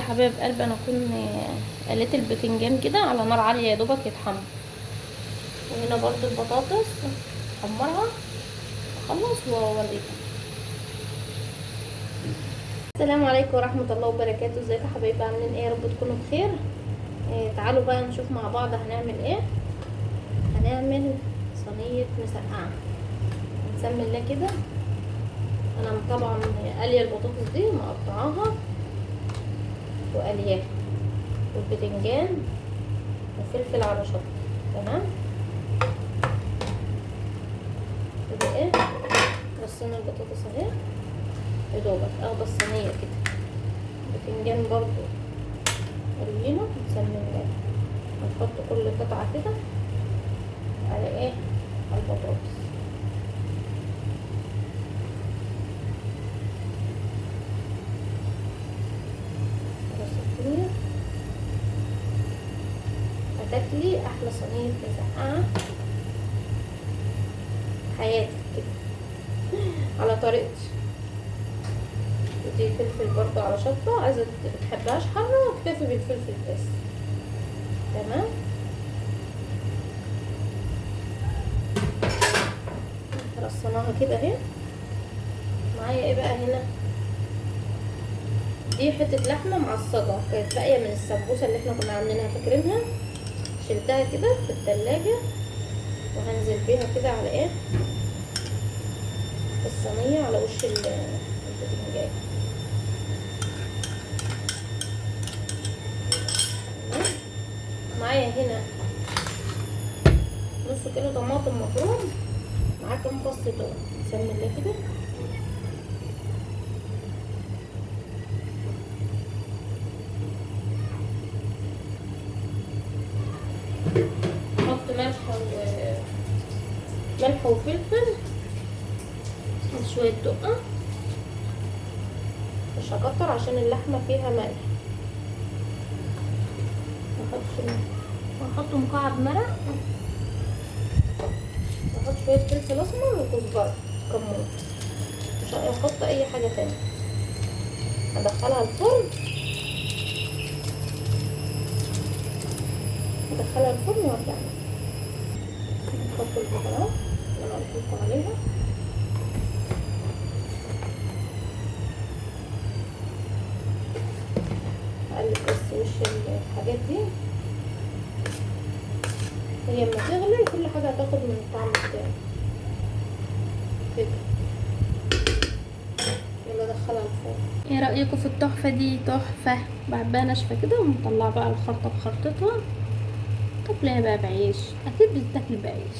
حبايب قلبي، انا كنت قليت البتنجان كده على نار عاليه يا دوبك يتحمر. وهنا برضو البطاطس احمرها اخلص واوريكم. السلام عليكم ورحمه الله وبركاته. ازيكم يا حبايبي؟ عاملين ايه؟ يا رب تكونوا بخير. تعالوا بقى نشوف مع بعض هنعمل ايه. هنعمل صينيه مسقعه. نسمي الله كده. انا طبعا قاليه البطاطس دي مقطعاها وقلياها، والبتنجان وفلفل على شطه. تمام كده. ايه رصينا البطاطس اهي يا دوبك اخد الصينيه كده. البتنجان برضو قلينا نسمي الله. هنحط كل قطعه كده على ايه، على البطاطس. الصينيه هتاكلي احلى صينيه مسقعه حياتك كده على طريقتي. ودي فلفل برضو على شطه، عايزه بتحبهاش حاره اكتفي بالفلفل بس. تمام. رصيناها كده اهي. معايا ايه بقى هنا؟ دي حته لحمه معصجه كانت باقيه من السمبوسه اللي احنا كنا عاملينها، فاكرينها؟ شلتها كده في التلاجة وهنزل بيها كده على ايه، في الصينيه على وش البتنجان. معايا هنا نص كيلو طماطم مفروم، معاه كام فص توم. نسمي الله كده. نحط ملح وفلفل وشويه دقه، مش هكتر عشان اللحمه فيها ملح. هحط مكعب مرق، هحط شويه فلفل اسمر وكزبره كمون. مش هحط اي حاجه تانية. هدخلها الفرن وارجع. نحط البهارات اللي انا قلت لكم عليها. اقلب بس وش الحاجات دي، هي لما تغلي كل حاجه هتاخد من الطعم بتاعها كده. يلا ادخلها الفرن. ايه رايكم في التحفه دي؟ تحفه. بحبها ناشفه كده ومطلعه بقى الخلطه بخلطتها. طب ليه بقى بعيش؟ اكيد بتتاكل بعيش.